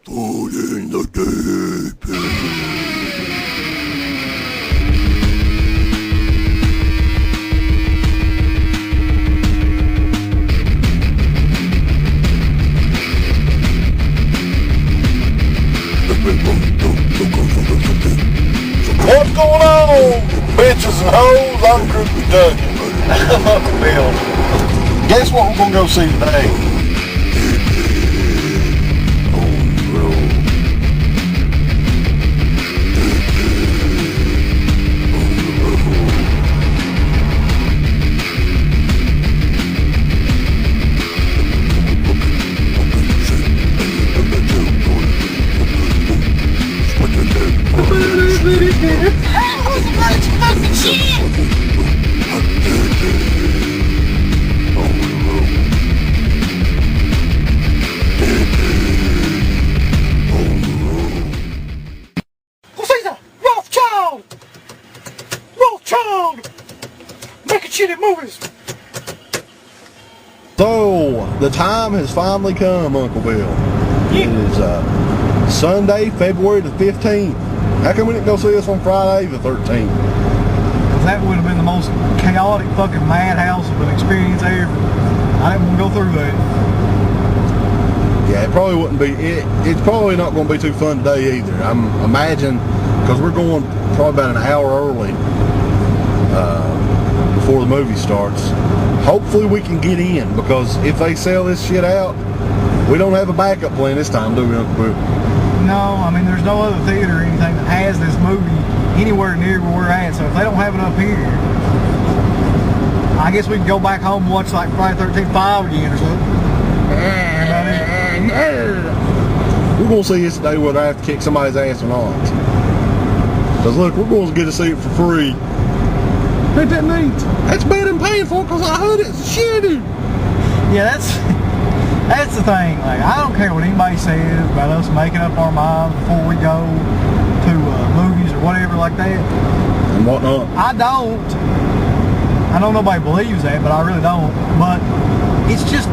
Fall in the deep pit. What's going on, bitches and hoes? I'm Groupie Dougie. Uncle Bill. Guess what we're gonna go see today? So, the time has finally come, Uncle Bill. Yeah. It is Sunday, February the 15th. How come we didn't go see this on Friday the 13th? Because that would have been the most chaotic fucking madhouse of an experience ever. I didn't want to go through that. Yeah, it probably wouldn't be, it's probably not going to be too fun today either. I'm imagining, because we're going probably about an hour early before the movie starts. Hopefully we can get in, because if they sell this shit out, we don't have a backup plan this time, do we, Uncle Bill? No, I mean, there's no other theater or anything that has this movie anywhere near where we're at, so if they don't have it up here, I guess we can go back home and watch like Friday 13th 5 again or something. We're going to see this today whether I have to kick somebody's ass or not. Because look, we're going to get to see it for free. Ain't that neat? That's better than paying for it, because I heard it's shitty. Yeah, that's the thing. Like, I don't care what anybody says about us making up our minds before we go to movies or whatever like that. And whatnot. I know nobody believes that, but I really don't. But it's just,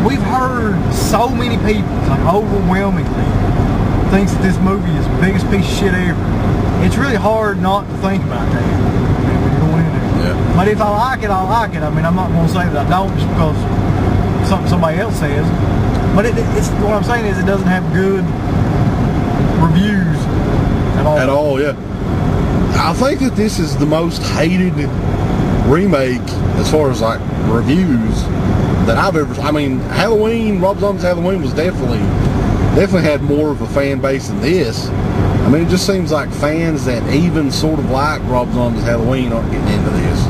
we've heard so many people, like overwhelmingly, thinks that this movie is the biggest piece of shit ever. It's really hard not to think about that when you're going in there. Yeah. But if I like it, I like it. I mean, I'm not going to say that I don't just because something somebody else says. But it's what I'm saying is it doesn't have good reviews at all. At all, yeah. I think that this is the most hated remake as far as like reviews that I've ever. I mean, Rob Zombie's Halloween was definitely had more of a fan base than this. I mean, it just seems like fans that even sort of like Rob Zombie's Halloween aren't getting into this.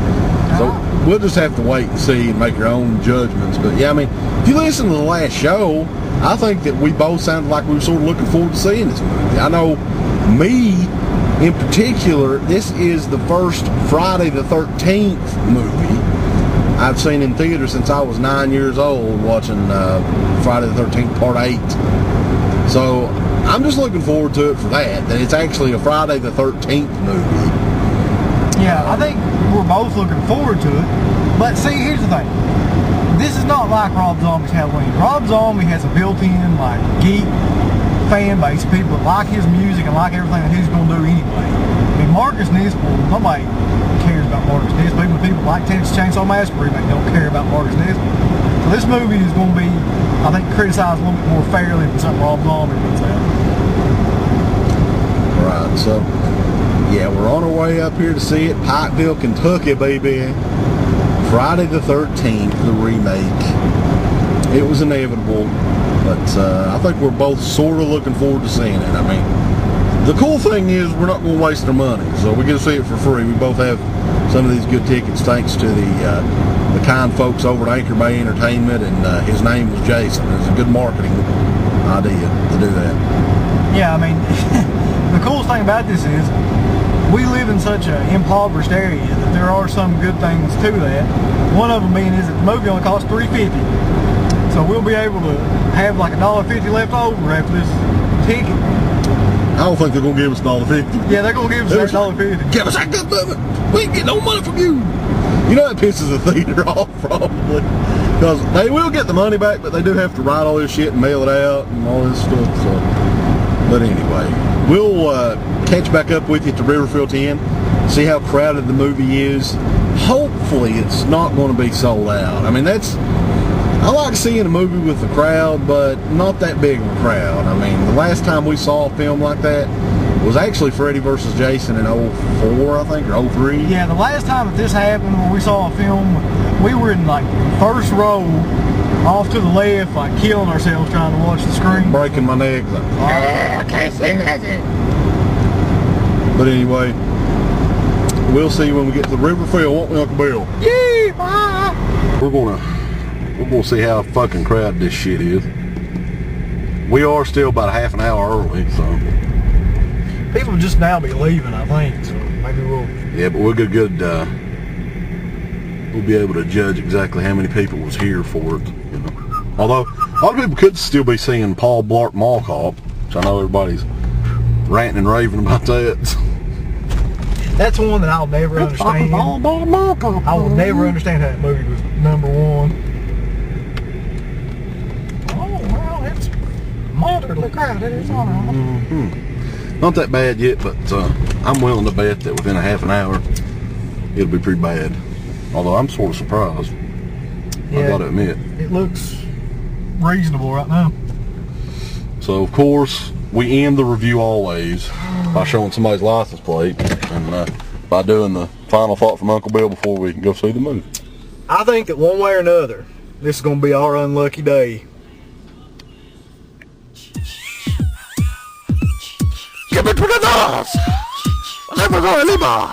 So we'll just have to wait and see and make our own judgments. But yeah, I mean, if you listen to the last show, I think that we both sounded like we were sort of looking forward to seeing this movie. I know me in particular, this is the first Friday the 13th movie I've seen in theater since I was 9 years old, watching Friday the 13th Part 8. So I'm just looking forward to it for that it's actually a Friday the 13th movie. Yeah, I think we're both looking forward to it. But see, here's the thing. This is not like Rob Zombie's Halloween. Rob Zombie has a built-in, like, geek fan base, people that like his music and like everything that he's going to do anyway. I mean, Marcus Nispel, nobody cares about Marcus Nispel. Even people like Texas Chainsaw Massacre remake don't care about Marcus Nispel. So this movie is going to be, I think, criticized a little bit more fairly than something Rob Zombie puts out. Right, so yeah, we're on our way up here to see it. Pikeville, Kentucky, baby. Friday the 13th, the remake. It was inevitable, but I think we're both sort of looking forward to seeing it. I mean, the cool thing is we're not going to waste our money, so we get to see it for free. We both have some of these good tickets thanks to the kind folks over at Anchor Bay Entertainment, and his name was Jason. It was a good marketing idea to do that. Yeah, I mean, the coolest thing about this is we live in such an impoverished area that there are some good things to that. One of them being is that the movie only costs $3.50. So we'll be able to have like $1.50 left over after this ticket. I don't think they're going to give us $1.50. Yeah, they're going to give us $1.50. Give us that good money. We ain't getting no money from you. You know that pisses the theater off, probably. Because they will get the money back, but they do have to write all this shit and mail it out and all this stuff. So, but anyway, we'll catch back up with you at the Riverfield 10, see how crowded the movie is. Hopefully it's not going to be sold out. I mean, I like seeing a movie with a crowd, but not that big of a crowd. I mean, the last time we saw a film like that was actually Freddy vs. Jason in 04, I think, or 03. Yeah, the last time that this happened, when we saw a film, we were in like first row, off to the left, like killing ourselves trying to watch the screen. Breaking my neck. Like, I can't see nothing. but anyway, we'll see when we get to the Riverfield, won't we, Uncle Bill? Yeah! We're gonna see how fucking crowded this shit is. We are still about a half an hour early, so. People will just now be leaving, I think, so maybe we'll... Yeah, but we'll get good, we'll be able to judge exactly how many people was here for it, you know. Although, a lot of people could still be seeing Paul Blart Mall Cop, which I know everybody's ranting and raving about that. That's one that I'll never understand. I will never understand how that movie was #1. Oh, well, it's moderately crowded. It's all right. Mm-hmm. Not that bad yet, but I'm willing to bet that within a half an hour, it'll be pretty bad. Although I'm sort of surprised. Yeah, I gotta admit. It looks reasonable right now. So, of course, we end the review always by showing somebody's license plate and by doing the final thought from Uncle Bill before we can go see the movie. I think that one way or another, this is going to be our unlucky day. Give me $20. Never go anymore.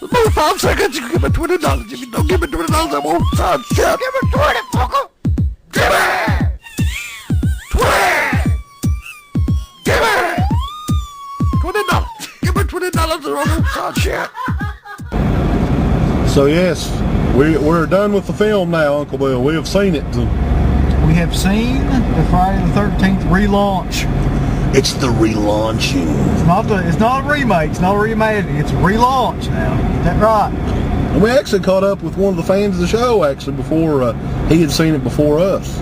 Move 5 seconds, you give me $20. If you don't give me $20, I won't sign shit. Give me 20, fucker. Give me 20. Give me $20. Give me $20 or I won't sign shit. So yes, we're done with the film now, Uncle Bill. We have seen it. We have seen the Friday the 13th relaunch. It's the relaunching. It's not a remake, it's not a reimagined, it's a relaunch now. Is that right? And we actually caught up with one of the fans of the show actually before he had seen it before us.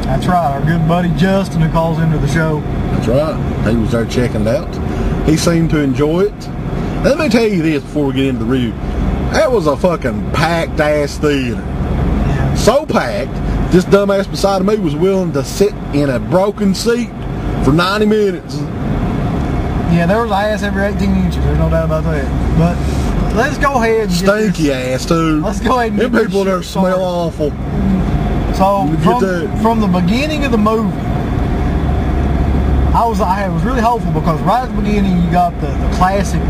That's right, our good buddy Justin who calls into the show. That's right. He was there checking it out. He seemed to enjoy it. Let me tell you this before we get into the review. That was a fucking packed ass theater. Yeah. So packed, this dumbass beside me was willing to sit in a broken seat for 90 minutes. Yeah, there was ass every 18 inches, there's no doubt about that. But let's go ahead and stinky ass too. Let's go ahead and them people there smell awful. So from the beginning of the movie, I was really hopeful because right at the beginning you got the classic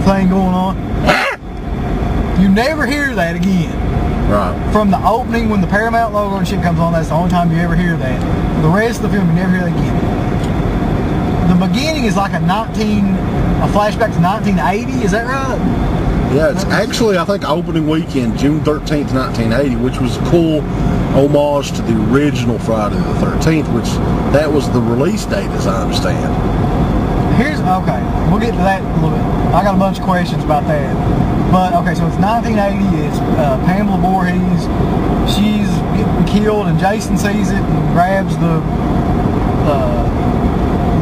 thing going on. You never hear that again. Right. From the opening when the Paramount logo and shit comes on, that's the only time you ever hear that. The rest of the film you never hear that again. The beginning is like a flashback to 1980, is that right? Yeah, it's actually, I think, opening weekend, June 13th, 1980, which was a cool homage to the original Friday the 13th, which that was the release date, as I understand. Okay, we'll get to that a little bit. I got a bunch of questions about that. But, okay, so it's 1980, it's Pamela Voorhees, she's getting killed, and Jason sees it and grabs the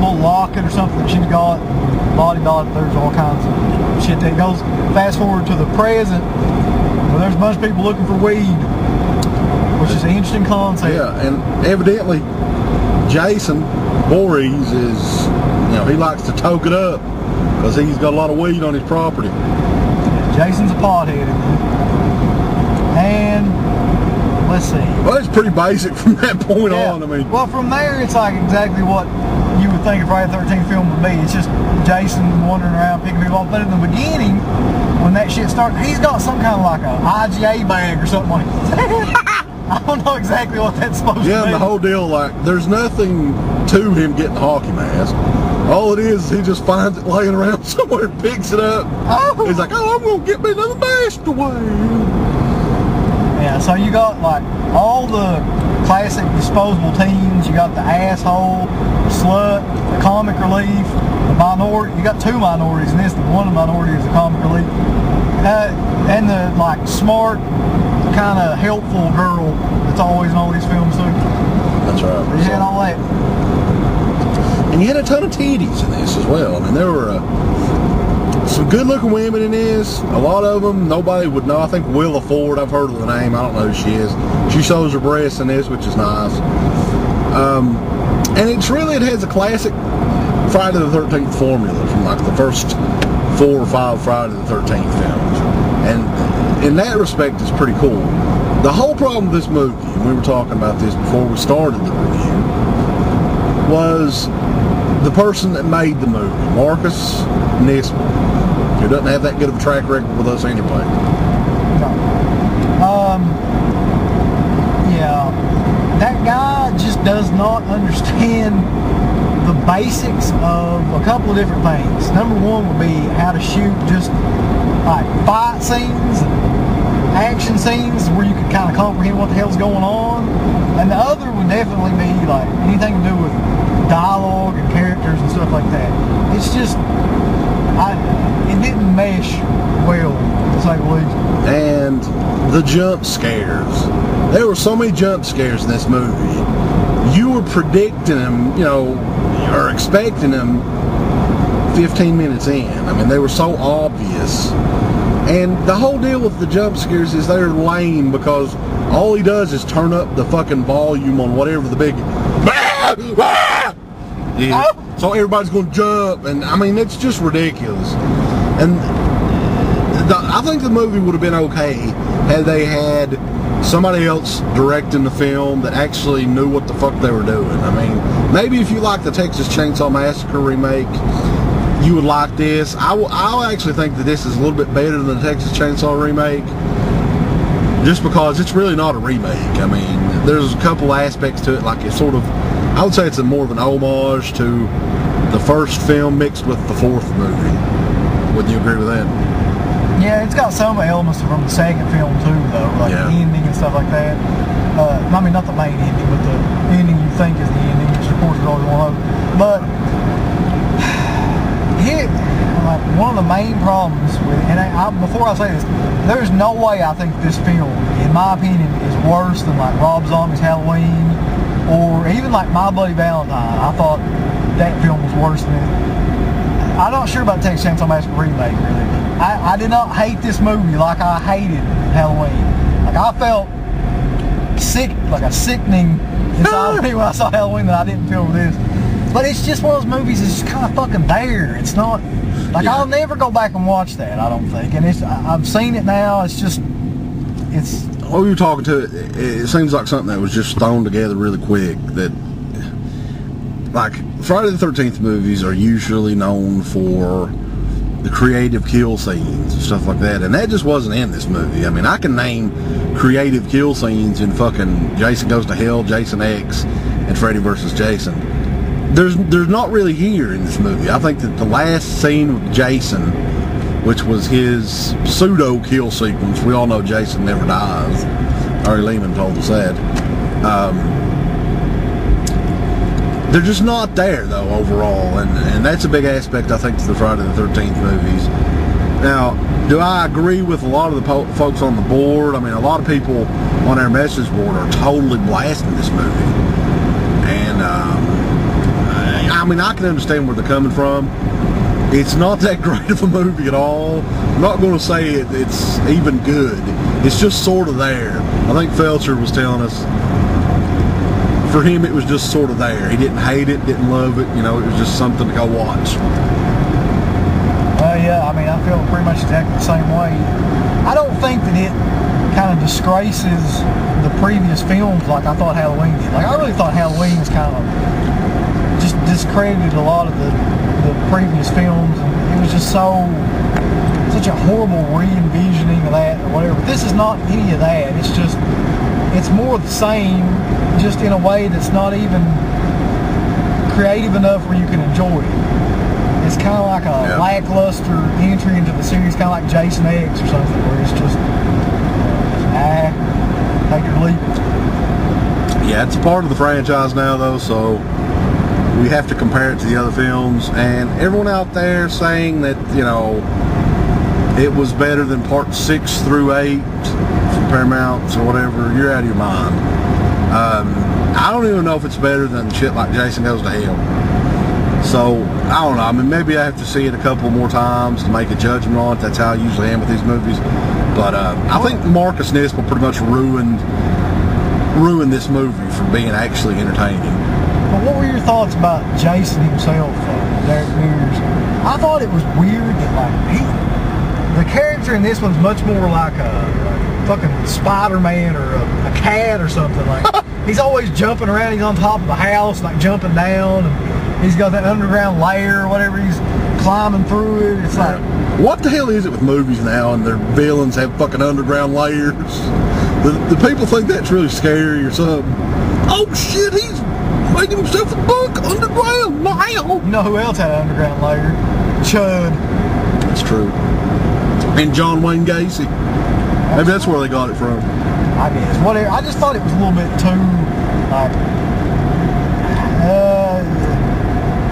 little locket or something that she's got, body-dot, there's all kinds of shit that goes. Fast forward to the present, where there's a bunch of people looking for weed, which is an interesting concept. Yeah, and evidently, Jason Voorhees is, he likes to toke it up, because he's got a lot of weed on his property. Jason's a pothead, and let's see. Well, it's pretty basic from that point on. I mean, well, from there it's like exactly what you would think a Friday the 13th film would be. It's just Jason wandering around picking people up. But in the beginning, when that shit started, he's got some kind of like a IGA bag or something like that. I don't know exactly what that's supposed to be. Yeah, and the whole deal, like, there's nothing to him getting the hockey mask. All it is he just finds it laying around somewhere and picks it up. Oh. He's like, I'm going to get me another mask away. Yeah, so you got, like, all the classic disposable teens. You got the asshole, the slut, the comic relief, the minority. You got two minorities in this. The one minority is the comic relief. And the, like, smart, kind of helpful girl that's always in all these films too. That's right. You had all that. And you had a ton of titties in this as well. I mean, there were some good-looking women in this. A lot of them nobody would know. I think Willa Ford, I've heard of the name. I don't know who she is. She shows her breasts in this, which is nice. And it has a classic Friday the 13th formula from like the first 4 or 5 Friday the 13th films. And in that respect, it's pretty cool. The whole problem with this movie, and we were talking about this before we started the review, was the person that made the movie, Marcus Nispel, who doesn't have that good of a track record with us anyway. No. Yeah, that guy just does not understand the basics of a couple of different things. Number one would be how to shoot just like fight scenes and action scenes where you could kind of comprehend what the hell's going on. And the other would definitely be like anything to do with dialogue and characters and stuff like that. It's just, it didn't mesh well, to say the least. And the jump scares. There were so many jump scares in this movie. You were predicting them, or expecting them 15 minutes in. I mean, they were so obvious. And the whole deal with the jump scares is they're lame because all he does is turn up the fucking volume on whatever the big is. So everybody's going to jump, and I mean, it's just ridiculous. And I think the movie would have been okay had they had somebody else directing the film that actually knew what the fuck they were doing. I mean, maybe if you like the Texas Chainsaw Massacre remake, you would like this. I actually think that this is a little bit better than the Texas Chainsaw remake, just because it's really not a remake. I mean, there's a couple aspects to it, like it's sort of, I would say it's more of an homage to the first film mixed with the fourth movie. Wouldn't you agree with that? Yeah, it's got some elements from the second film too, though, like the ending and stuff like that. I mean, not the main ending, but the ending you think is the ending, which of course is always one of them. But one of the main problems with, and before I say this, there's no way I think this film, in my opinion, is worse than like Rob Zombie's Halloween, or even like My Bloody Valentine. I thought that film was worse than it. I'm not sure about Texas Chainsaw Massacre remake, really. I did not hate this movie like I hated Halloween. Like, I felt sick, like a sickening inside of me when I saw Halloween that I didn't feel with this. But it's just one of those movies that's just kind of fucking there. It's not, like, I'll never go back and watch that, I don't think. And I've seen it now, it's just, it's... Oh, you're talking to it seems like something that was just thrown together really quick. That, like, Friday the 13th movies are usually known for the creative kill scenes and stuff like that, and that just wasn't in this movie. I mean, I can name creative kill scenes in fucking Jason Goes to Hell, Jason X, and Freddy vs. Jason. There's not really here in this movie. I think that the last scene with Jason, which was his pseudo kill sequence, we all know Jason never dies. Ari Lehman told us that. They're just not there, though, overall, and that's a big aspect, I think, to the Friday the 13th movies. Now, do I agree with a lot of the folks on the board? I mean, a lot of people on our message board are totally blasting this movie. And, I mean, I can understand where they're coming from. It's not that great of a movie at all. I'm not going to say it's even good. It's just sort of there. I think Felcher was telling us, for him, it was just sort of there. He didn't hate it, didn't love it. It was just something to go watch. Yeah, I mean, I feel pretty much exactly the same way. I don't think that it kind of disgraces the previous films like I thought Halloween did. Like, I really thought Halloween was kind of just discredited a lot of the previous films. And it was just such a horrible re-envisioning of that or whatever. But this is not any of that. It's just, it's more of the same, just in a way that's not even creative enough where you can enjoy it. It's kind of like a lackluster entry into the series, kind of like Jason X or something, where it's just, take it or leave it. Yeah, it's a part of the franchise now, though, so we have to compare it to the other films. And everyone out there saying that, it was better than part 6 through 8 Paramounts or whatever, you're out of your mind. I don't even know if it's better than shit like Jason Goes to Hell. So, I don't know. I mean, maybe I have to see it a couple more times to make a judgment on it. That's how I usually am with these movies. But I think Marcus Nispel pretty much ruined this movie from being actually entertaining. But what were your thoughts about Jason himself, Derek Mears? I thought it was weird that, like, the character in this one's much more like a fucking Spider-Man or a cat or something. Like, he's always jumping around. He's on top of the house, like jumping down, and he's got that underground lair or whatever. He's climbing through it. It's like, what the hell is it with movies now and their villains have fucking underground layers? The people think that's really scary or something. Oh shit, he's making himself a buck underground now. you know who else had an underground lair? Chud. That's true. And John Wayne Gacy. Maybe that's where they got it from. I guess. Whatever. I just thought it was a little bit too, like,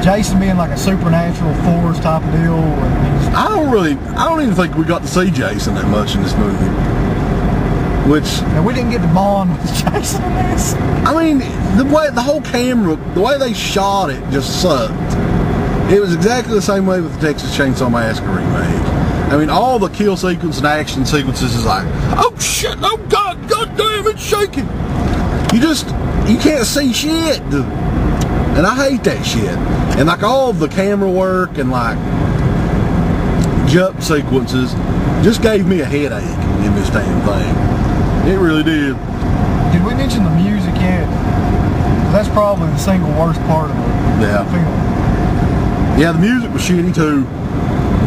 Jason being like a supernatural force type of deal. I don't even think we got to see Jason that much in this movie. And we didn't get to bond with Jason in this. I mean, the whole camera, the way they shot it just sucked. It was exactly the same way with the Texas Chainsaw Massacre remake. I mean, all the kill sequence and action sequences is like, oh shit, oh god damn, it's shaking. You can't see shit. And I hate that shit. And like all the camera work and like jump sequences just gave me a headache in this damn thing. It really did. Did we mention the music yet? That's probably the single worst part of the film. Yeah, the music was shitty too.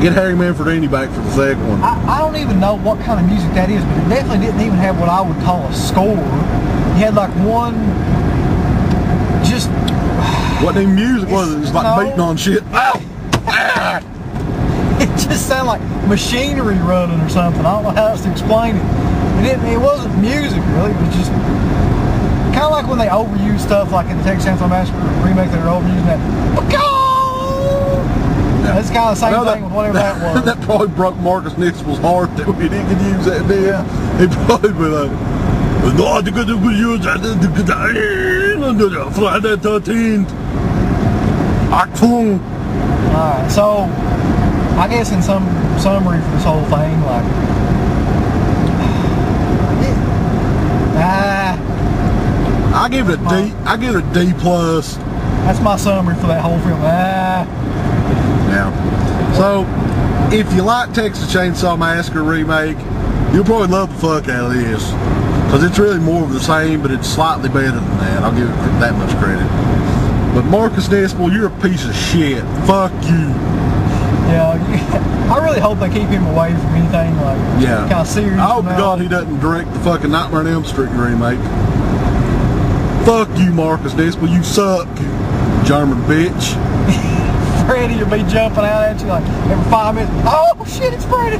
Get Harry Manfredini back for the second one. I don't even know what kind of music that is, but it definitely didn't even have what I would call a score. You had like one, just... What the music was, it was like beating on shit. Ow! It just sounded like machinery running or something. I don't know how else to explain it. It wasn't music really, it was just kind of like when they overuse stuff like in the Texas Chainsaw Massacre remake, they were overusing that. That's kind of the same thing with whatever that was. That probably broke Marcus Nispel's heart that we didn't use that then. Yeah. He probably be like, no, I think we use that Friday 13th. Achtung. Alright, so I guess in some summary for this whole thing, like, I give it a D. I give it a D plus. That's my summary for that whole film. Yeah. So, if you like Texas Chainsaw Massacre remake, you'll probably love the fuck out of this, because it's really more of the same, but it's slightly better than that. I'll give it that much credit. But Marcus Nispel, you're a piece of shit. Fuck you. Yeah, I really hope they keep him away from anything like kind of serious. I hope to God he doesn't direct the fucking Nightmare on Elm Street remake. Fuck you, Marcus Nispel. You suck, German bitch. Freddy will be jumping out at you like every 5 minutes. Oh shit, it's Freddy!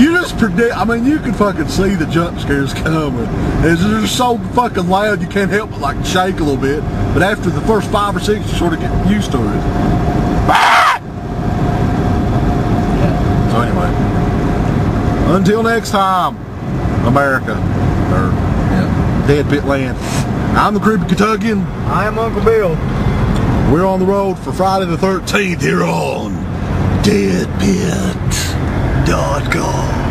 You just predict. I mean, you can fucking see the jump scares coming. They're just so fucking loud you can't help but like shake a little bit. But after the first 5 or 6, you sort of get used to it. So anyway, until next time, America, or Dead Pit Land. I'm the Creepy Kentuckian. I am Uncle Bill. We're on the road for Friday the 13th here on DEADPIT.com.